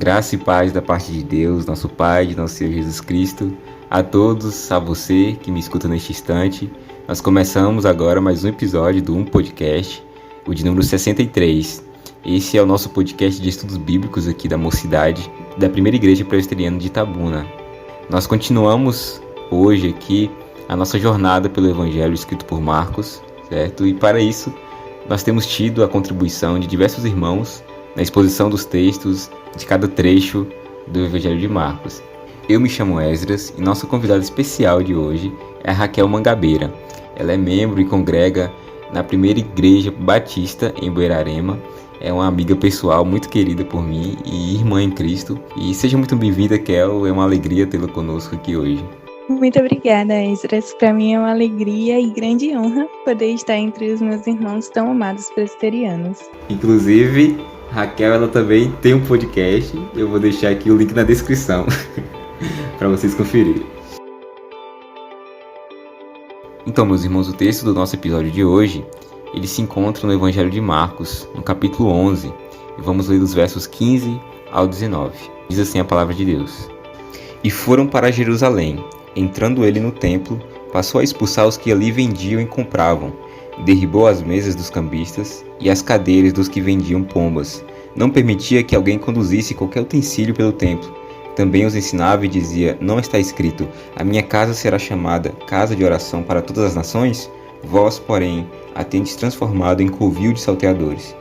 Graça e paz da parte de Deus, nosso Pai, de nosso Senhor Jesus Cristo, a todos, a você que me escuta neste instante. Nós começamos agora mais um episódio do Podcast, o de número 63. Esse é o nosso podcast de estudos bíblicos aqui da Mocidade, da Primeira Igreja Presbiteriana de Itabuna. Nós continuamos hoje aqui a nossa jornada pelo Evangelho escrito por Marcos, certo? E para isso, nós temos tido a contribuição de diversos irmãos na exposição dos textos de cada trecho do Evangelho de Marcos. Eu me chamo Esdras e nossa convidada especial de hoje é a Raquel Mangabeira. Ela é membro e congrega na Primeira Igreja Batista em Buerarema. É uma amiga pessoal muito querida por mim e irmã em Cristo. E seja muito bem-vinda, Kel. É uma alegria tê-la conosco aqui hoje. Muito obrigada, Esdras. Para mim é uma alegria e grande honra poder estar entre os meus irmãos tão amados presbiterianos. Inclusive, Raquel, ela também tem um podcast. Eu vou deixar aqui o link na descrição para vocês conferirem. Então, meus irmãos, o texto do nosso episódio de hoje, ele se encontra no Evangelho de Marcos, no capítulo 11, e vamos ler dos versos 15 ao 19. Diz assim a palavra de Deus. E foram para Jerusalém. Entrando ele no templo, passou a expulsar os que ali vendiam e compravam. Derribou as mesas dos cambistas e as cadeiras dos que vendiam pombas. Não permitia que alguém conduzisse qualquer utensílio pelo templo. Também os ensinava e dizia: não está escrito, a minha casa será chamada casa de oração para todas as nações? Vós, porém, a tendes transformado em covil de salteadores.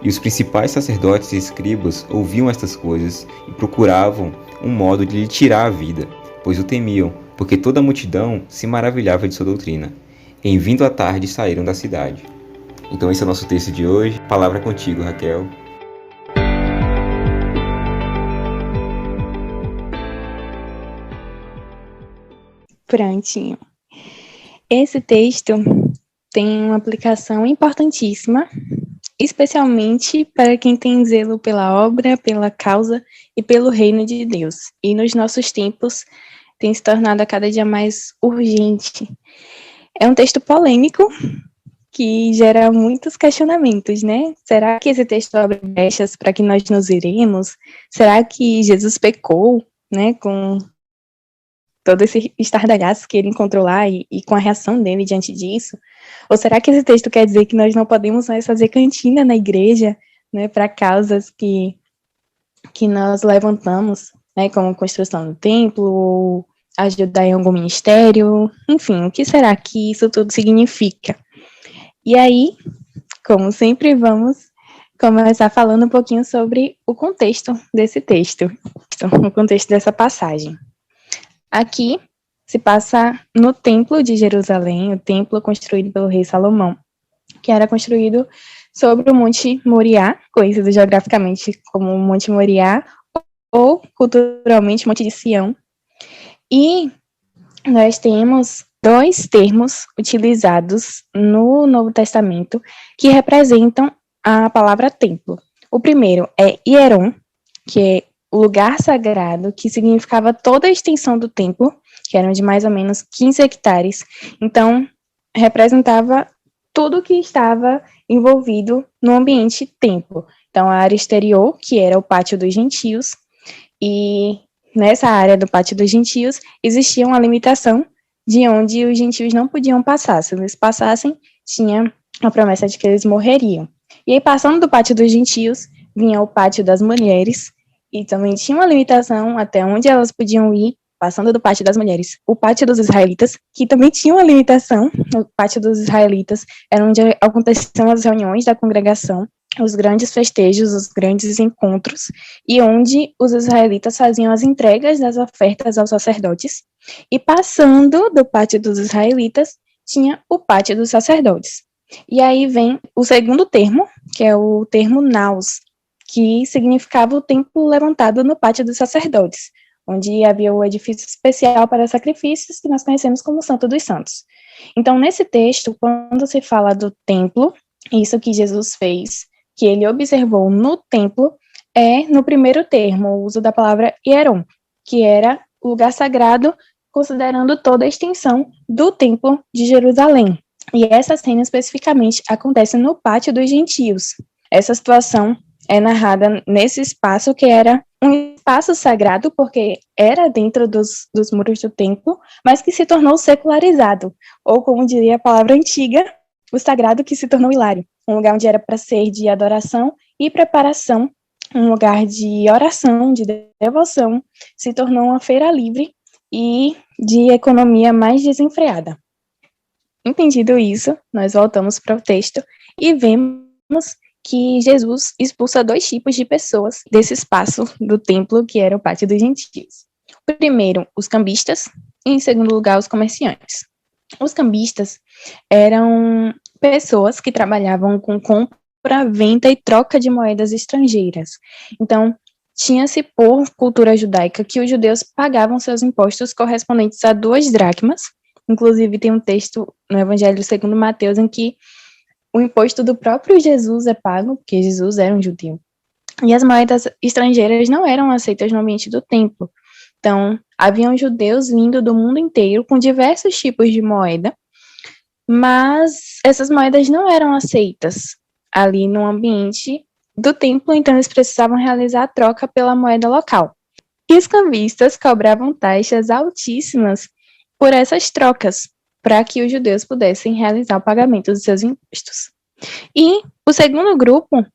E os principais sacerdotes e escribas ouviam estas coisas e procuravam um modo de lhe tirar a vida, pois o temiam, porque toda a multidão se maravilhava de sua doutrina. Em vindo à tarde saíram da cidade. Então esse é o nosso texto de hoje. Palavra contigo, Raquel. Prontinho. Esse texto tem uma aplicação importantíssima, especialmente para quem tem zelo pela obra, pela causa e pelo reino de Deus. E nos nossos tempos tem se tornado a cada dia mais urgente. É um texto polêmico que gera muitos questionamentos, né? Será que esse texto abre brechas para que nós nos iremos? Será que Jesus pecou, né, com todo esse estardalhaço que ele encontrou lá e com a reação dele diante disso? Ou será que esse texto quer dizer que nós não podemos mais fazer cantina na igreja, né, para causas que nós levantamos, né, como construção do templo, ou ajudar em algum ministério? Enfim, o que será que isso tudo significa? E aí, como sempre, vamos começar falando um pouquinho sobre o contexto desse texto, o contexto dessa passagem. Aqui se passa no Templo de Jerusalém, o templo construído pelo rei Salomão, que era construído sobre o Monte Moriá, conhecido geograficamente como Monte Moriá, ou culturalmente Monte de Sião. E nós temos dois termos utilizados no Novo Testamento que representam a palavra templo. O primeiro é hieron, que é o lugar sagrado, que significava toda a extensão do templo, que eram de mais ou menos 15 hectares. Então, representava tudo que estava envolvido no ambiente templo. Então, a área exterior, que era o pátio dos gentios, e nessa área do pátio dos gentios existia uma limitação de onde os gentios não podiam passar. Se eles passassem, tinha a promessa de que eles morreriam. E aí, passando do pátio dos gentios, vinha o pátio das mulheres, e também tinha uma limitação até onde elas podiam ir, passando do pátio das mulheres. O pátio dos israelitas, que também tinha uma limitação. O pátio dos israelitas era onde aconteciam as reuniões da congregação, os grandes festejos, os grandes encontros, e onde os israelitas faziam as entregas das ofertas aos sacerdotes. E passando do pátio dos israelitas, tinha o pátio dos sacerdotes. E aí vem o segundo termo, que é o termo naus, que significava o templo levantado no pátio dos sacerdotes, onde havia o edifício especial para sacrifícios, que nós conhecemos como Santo dos Santos. Então, nesse texto, quando se fala do templo, isso que Jesus fez, que ele observou no templo, é, no primeiro termo, o uso da palavra hieron, que era o lugar sagrado, considerando toda a extensão do templo de Jerusalém. E essa cena especificamente acontece no pátio dos gentios. Essa situação é narrada nesse espaço que era um espaço sagrado, porque era dentro dos muros do templo, mas que se tornou secularizado, ou como diria a palavra antiga, o sagrado que se tornou hilário, um lugar onde era para ser de adoração e preparação, um lugar de oração, de devoção, se tornou uma feira livre e de economia mais desenfreada. Entendido isso, nós voltamos para o texto e vemos que Jesus expulsa 2 tipos de pessoas desse espaço do templo, que era o pátio dos gentios. Primeiro, os cambistas, e em segundo lugar, os comerciantes. Os cambistas eram pessoas que trabalhavam com compra, venda e troca de moedas estrangeiras. Então, tinha-se por cultura judaica que os judeus pagavam seus impostos correspondentes a 2 dracmas. Inclusive, tem um texto no Evangelho segundo Mateus em que o imposto do próprio Jesus é pago, porque Jesus era um judeu. E as moedas estrangeiras não eram aceitas no ambiente do templo. Então, haviam judeus vindo do mundo inteiro com diversos tipos de moeda, mas essas moedas não eram aceitas ali no ambiente do templo, então eles precisavam realizar a troca pela moeda local. E os cambistas cobravam taxas altíssimas por essas trocas, para que os judeus pudessem realizar o pagamento dos seus impostos. E o segundo grupo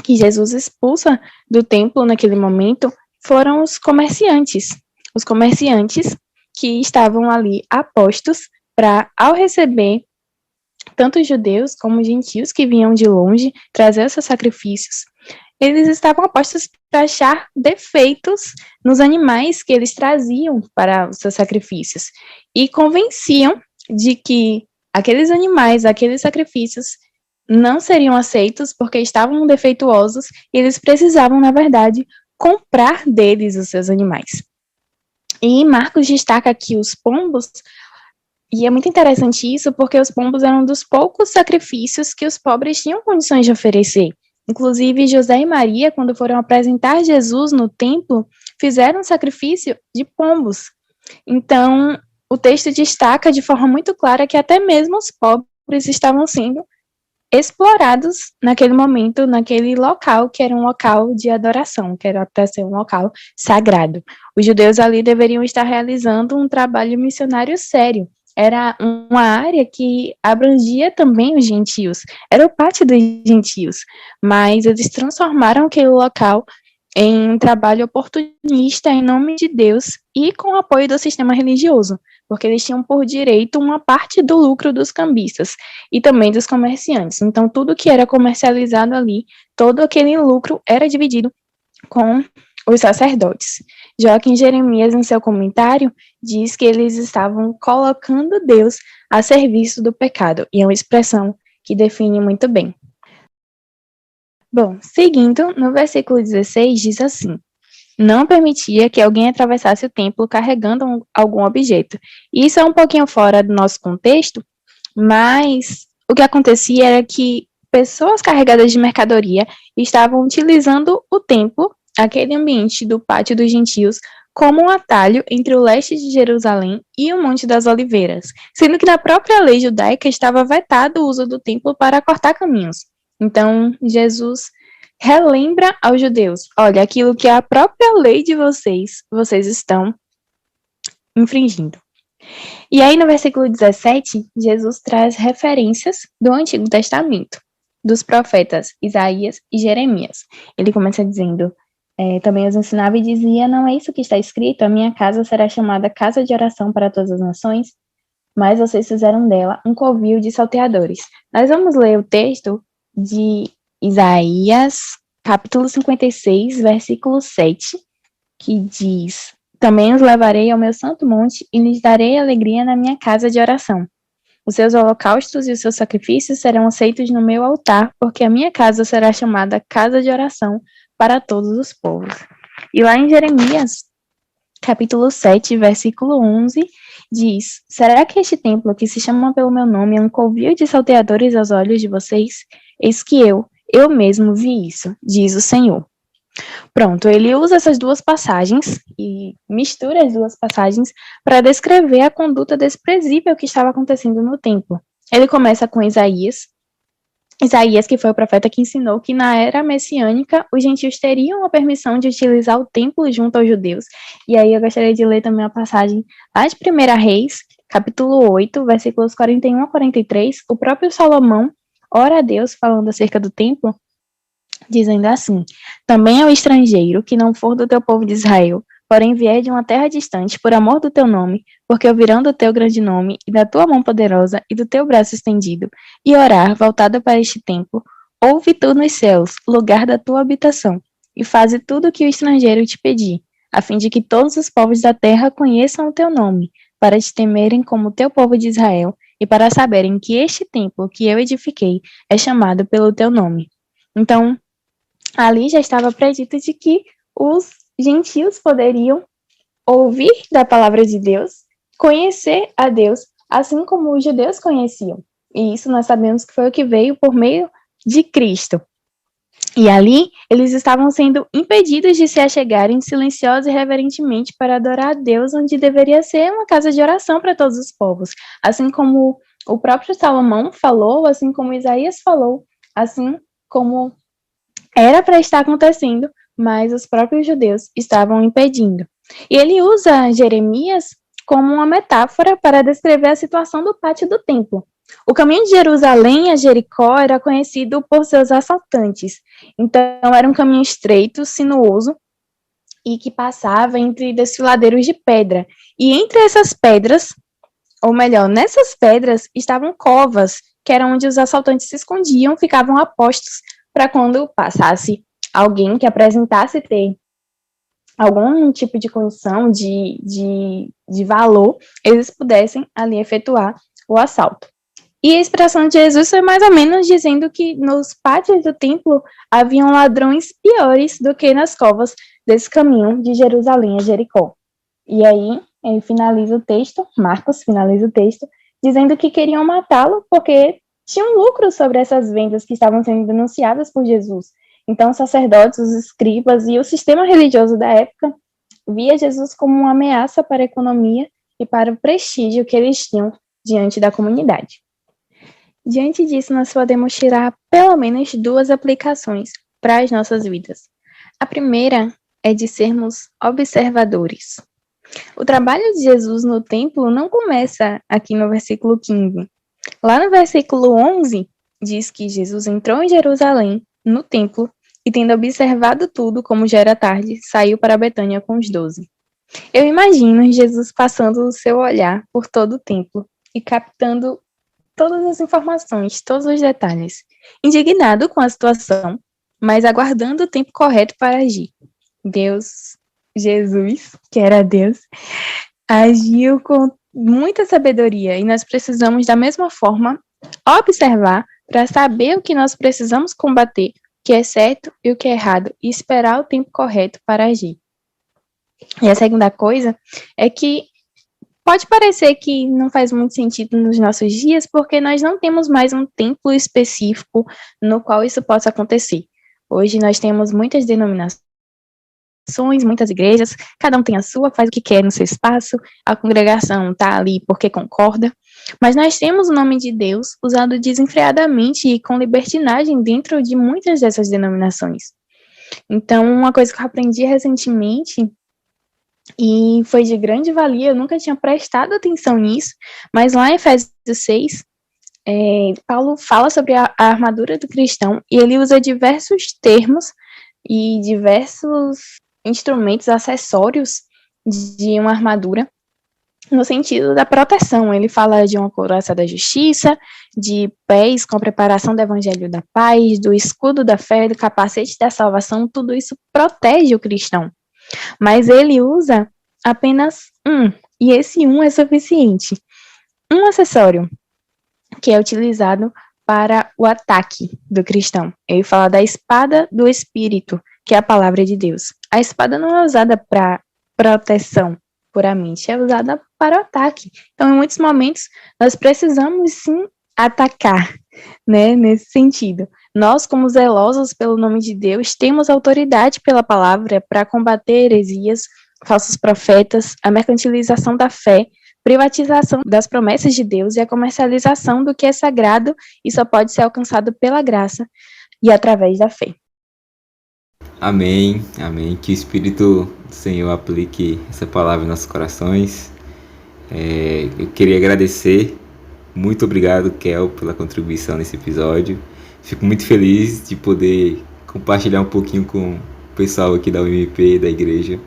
que Jesus expulsa do templo naquele momento foram os comerciantes. Os comerciantes que estavam ali apostos para, ao receber tanto judeus como gentios que vinham de longe trazer seus sacrifícios, eles estavam apostos para achar defeitos nos animais que eles traziam para os seus sacrifícios e convenciam de que aqueles animais, aqueles sacrifícios não seriam aceitos porque estavam defeituosos e eles precisavam, na verdade, comprar deles os seus animais. E Marcos destaca aqui os pombos, e é muito interessante isso porque os pombos eram um dos poucos sacrifícios que os pobres tinham condições de oferecer. Inclusive, José e Maria, quando foram apresentar Jesus no templo, fizeram um sacrifício de pombos. Então, o texto destaca de forma muito clara que até mesmo os pobres estavam sendo explorados naquele momento, naquele local, que era um local de adoração, que era para ser um local sagrado. Os judeus ali deveriam estar realizando um trabalho missionário sério. Era uma área que abrangia também os gentios, era o pátio dos gentios, mas eles transformaram aquele local em um trabalho oportunista em nome de Deus e com o apoio do sistema religioso, porque eles tinham por direito uma parte do lucro dos cambistas e também dos comerciantes. Então, tudo que era comercializado ali, todo aquele lucro era dividido com os sacerdotes. Joaquim Jeremias, em seu comentário, diz que eles estavam colocando Deus a serviço do pecado, e é uma expressão que define muito bem. Bom, seguindo, no versículo 16 diz assim: não permitia que alguém atravessasse o templo carregando algum objeto. Isso é um pouquinho fora do nosso contexto, mas o que acontecia era que pessoas carregadas de mercadoria estavam utilizando o templo, aquele ambiente do pátio dos gentios, como um atalho entre o leste de Jerusalém e o Monte das Oliveiras, sendo que na própria lei judaica estava vetado o uso do templo para cortar caminhos. Então, Jesus relembra aos judeus: olha, aquilo que é a própria lei de vocês estão infringindo. E aí, no versículo 17, Jesus traz referências do Antigo Testamento, dos profetas Isaías e Jeremias. Ele começa dizendo: também os ensinava e dizia: não é isso que está escrito, a minha casa será chamada casa de oração para todas as nações, mas vocês fizeram dela um covil de salteadores. Nós vamos ler o texto de Isaías, capítulo 56, versículo 7, que diz: também os levarei ao meu santo monte e lhes darei alegria na minha casa de oração. Os seus holocaustos e os seus sacrifícios serão aceitos no meu altar, porque a minha casa será chamada casa de oração para todos os povos. E lá em Jeremias, capítulo 7, versículo 11, diz: será que este templo que se chama pelo meu nome é um covil de salteadores aos olhos de vocês? Eis que eu mesmo vi isso, diz o Senhor. Pronto, ele usa essas duas passagens e mistura as duas passagens para descrever a conduta desprezível que estava acontecendo no templo. Ele começa com Isaías Isaías, que foi o profeta que ensinou que na era messiânica os gentios teriam a permissão de utilizar o templo junto aos judeus. E aí eu gostaria de ler também a passagem lá de 1 Reis, capítulo 8, versículos 41 a 43. O próprio Salomão ora a Deus falando acerca do templo, dizendo assim: também ao estrangeiro que não for do teu povo de Israel, porém vier de uma terra distante, por amor do teu nome, porque ouvirão do teu grande nome, e da tua mão poderosa, e do teu braço estendido, e orar, voltado para este templo, ouve tu nos céus, lugar da tua habitação, e faze tudo o que o estrangeiro te pedir, a fim de que todos os povos da terra conheçam o teu nome, para te temerem como o teu povo de Israel, e para saberem que este templo que eu edifiquei é chamado pelo teu nome. Então, ali já estava predito de que os gentios poderiam ouvir da palavra de Deus, conhecer a Deus, assim como os judeus conheciam. E isso nós sabemos que foi o que veio por meio de Cristo. E ali, eles estavam sendo impedidos de se achegarem silenciosos e reverentemente para adorar a Deus, onde deveria ser uma casa de oração para todos os povos. Assim como o próprio Salomão falou, assim como Isaías falou, assim como era para estar acontecendo, mas os próprios judeus estavam impedindo. E ele usa Jeremias como uma metáfora para descrever a situação do pátio do templo. O caminho de Jerusalém a Jericó era conhecido por seus assaltantes. Então, era um caminho estreito, sinuoso, e que passava entre desfiladeiros de pedra. E entre essas pedras, ou melhor, nessas pedras, estavam covas, que eram onde os assaltantes se escondiam, ficavam a postos para quando passasse alguém que apresentasse ter algum tipo de condição, de valor, eles pudessem ali efetuar o assalto. E a expressão de Jesus foi mais ou menos dizendo que nos pátios do templo haviam ladrões piores do que nas covas desse caminho de Jerusalém a Jericó. E aí, ele finaliza o texto, Marcos finaliza o texto, dizendo que queriam matá-lo porque tinham lucro sobre essas vendas que estavam sendo denunciadas por Jesus. Então, os sacerdotes, os escribas e o sistema religioso da época via Jesus como uma ameaça para a economia e para o prestígio que eles tinham diante da comunidade. Diante disso, nós podemos tirar pelo menos duas aplicações para as nossas vidas. A primeira é de sermos observadores. O trabalho de Jesus no templo não começa aqui no versículo 15. Lá no versículo 11, diz que Jesus entrou em Jerusalém, no templo, e tendo observado tudo, como já era tarde, saiu para Betânia com os 12. Eu imagino Jesus passando o seu olhar por todo o templo e captando todas as informações, todos os detalhes, indignado com a situação, mas aguardando o tempo correto para agir. Jesus, que era Deus, agiu com muita sabedoria e nós precisamos, da mesma forma, observar para saber o que nós precisamos combater, o que é certo e o que é errado, e esperar o tempo correto para agir. E a segunda coisa é que pode parecer que não faz muito sentido nos nossos dias, porque nós não temos mais um templo específico no qual isso possa acontecer. Hoje nós temos muitas denominações, muitas igrejas, cada um tem a sua, faz o que quer no seu espaço, a congregação está ali porque concorda, mas nós temos o nome de Deus usado desenfreadamente e com libertinagem dentro de muitas dessas denominações. Então, uma coisa que eu aprendi recentemente, e foi de grande valia, eu nunca tinha prestado atenção nisso, mas lá em Efésios 6, Paulo fala sobre a armadura do cristão, e ele usa diversos termos e diversos instrumentos, acessórios de uma armadura, no sentido da proteção. Ele fala de uma couraça da justiça, de pés com a preparação do evangelho da paz, do escudo da fé, do capacete da salvação, tudo isso protege o cristão. Mas ele usa apenas um, e esse um é suficiente. Um acessório que é utilizado para o ataque do cristão. Ele fala da espada do Espírito, que é a palavra de Deus. A espada não é usada para proteção puramente, é usada para o ataque. Então, em muitos momentos, nós precisamos sim atacar, né, nesse sentido. Nós, como zelosos pelo nome de Deus, temos autoridade pela palavra para combater heresias, falsos profetas, a mercantilização da fé, privatização das promessas de Deus e a comercialização do que é sagrado e só pode ser alcançado pela graça e através da fé. Amém, amém. Que o Espírito do Senhor aplique essa palavra em nossos corações. Eu queria agradecer. Muito obrigado, Kel, pela contribuição nesse episódio. Fico muito feliz de poder compartilhar um pouquinho com o pessoal aqui da UMP, da igreja,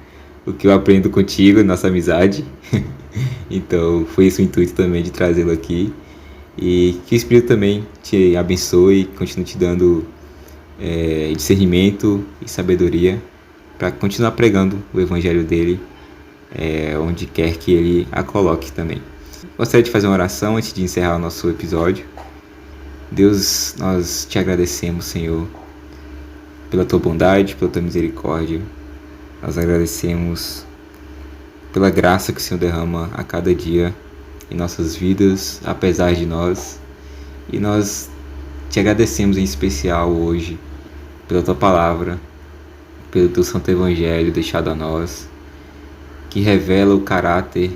o que eu aprendo contigo, nossa amizade. Então, foi esse o intuito também de trazê-lo aqui. E que o Espírito também te abençoe e continue te dando discernimento e sabedoria para continuar pregando o evangelho dele onde quer que ele a coloque também. Gostaria de fazer uma oração antes de encerrar o nosso episódio. Deus, nós te agradecemos, Senhor, pela tua bondade, pela tua misericórdia. Nós agradecemos pela graça que o Senhor derrama a cada dia em nossas vidas, apesar de nós. E nós te agradecemos em especial hoje pela tua palavra, pelo teu santo evangelho deixado a nós, que revela o caráter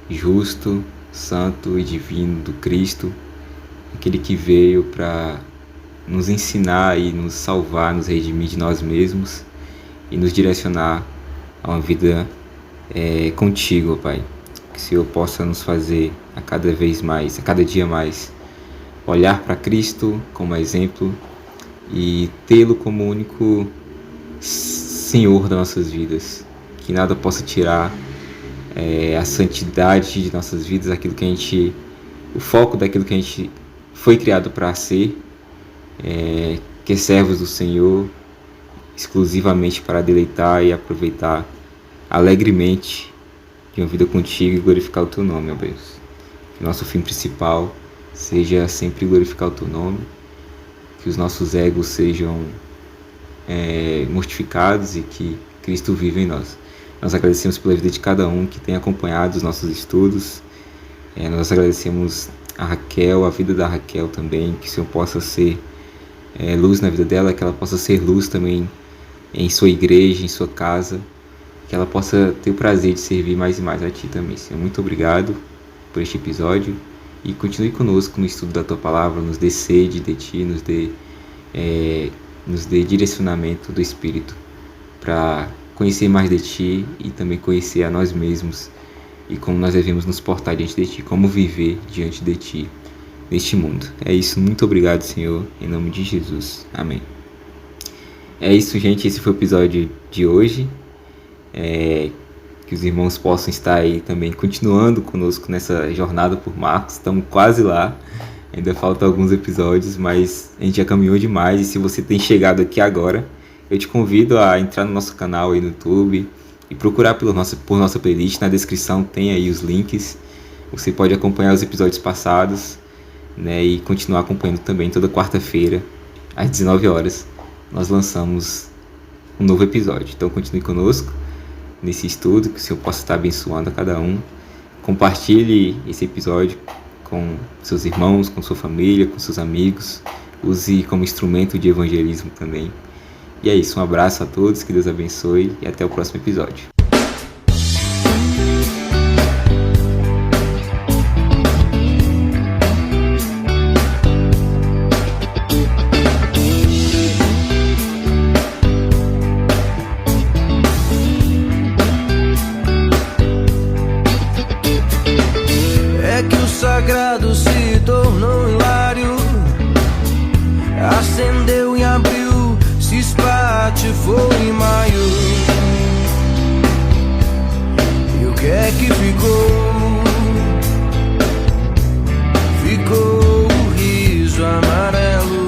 justo, santo e divino do Cristo, aquele que veio para nos ensinar e nos salvar, nos redimir de nós mesmos e nos direcionar a uma vida contigo, Pai. Que o Senhor possa nos fazer a cada vez mais, a cada dia mais, olhar para Cristo como exemplo e tê-lo como único Senhor das nossas vidas. Que nada possa tirar a santidade de nossas vidas, o foco daquilo que a gente foi criado para ser, que é servos do Senhor, exclusivamente para deleitar e aproveitar alegremente de uma vida contigo e glorificar o teu nome, ó Deus. Que o nosso fim principal seja sempre glorificar o teu nome, que os nossos egos sejam mortificados e que Cristo vive em nós. Nós agradecemos pela vida de cada um que tem acompanhado os nossos estudos. Nós agradecemos a Raquel, a vida da Raquel também, que o Senhor possa ser luz na vida dela, que ela possa ser luz também em sua igreja, em sua casa, que ela possa ter o prazer de servir mais e mais a Ti também, Senhor. Muito obrigado por este episódio e continue conosco no estudo da Tua Palavra, nos dê sede de Ti, nos dê direcionamento do Espírito para conhecer mais de Ti e também conhecer a nós mesmos e como nós devemos nos portar diante de Ti, como viver diante de Ti neste mundo. É isso, muito obrigado, Senhor, em nome de Jesus. Amém. É isso, gente, esse foi o episódio de hoje. Que os irmãos possam estar aí também continuando conosco nessa jornada por Marcos. Estamos quase lá, ainda faltam alguns episódios, mas a gente já caminhou demais. E se você tem chegado aqui agora, eu te convido a entrar no nosso canal aí no YouTube e procurar por nossa playlist. Na descrição tem aí os links. Você pode acompanhar os episódios passados, né, e continuar acompanhando também. Toda quarta-feira, às 19 horas, nós lançamos um novo episódio. Então continue conosco nesse estudo, que o Senhor possa estar abençoando a cada um. Compartilhe esse episódio com seus irmãos, com sua família, com seus amigos. Use como instrumento de evangelismo também. E é isso, um abraço a todos, que Deus abençoe e até o próximo episódio. É que o sagrado se tornou hilário, acendeu em abril, se espatifou em maio. E o que é que ficou? Ficou o riso amarelo.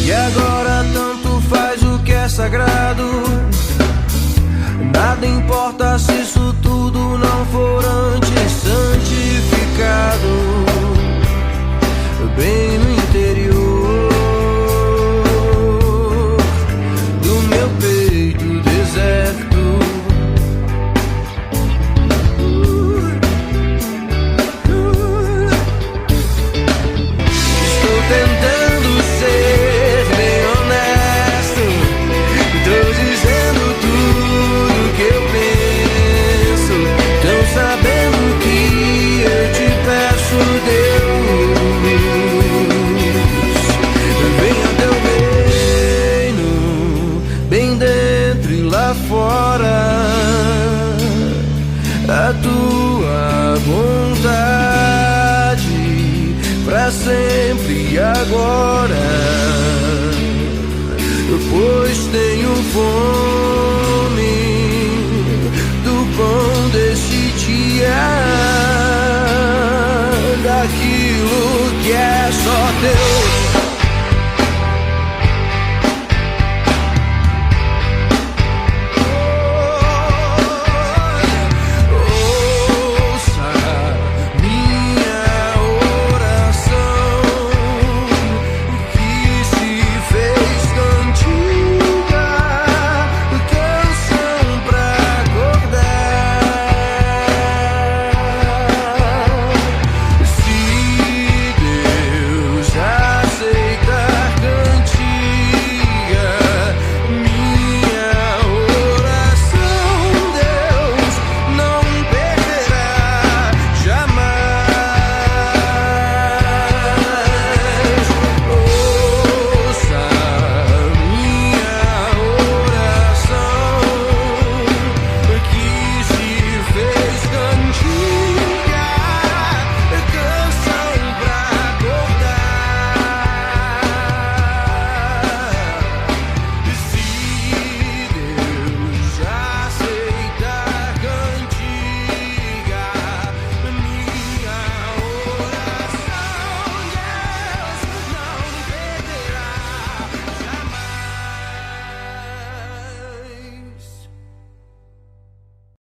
E agora tanto faz o que é sagrado. Nada importa se isso tudo não for antes santificado, bem no interior. a tua vontade pra sempre e agora, pois tenho fome do pão deste dia, daquilo que é só teu.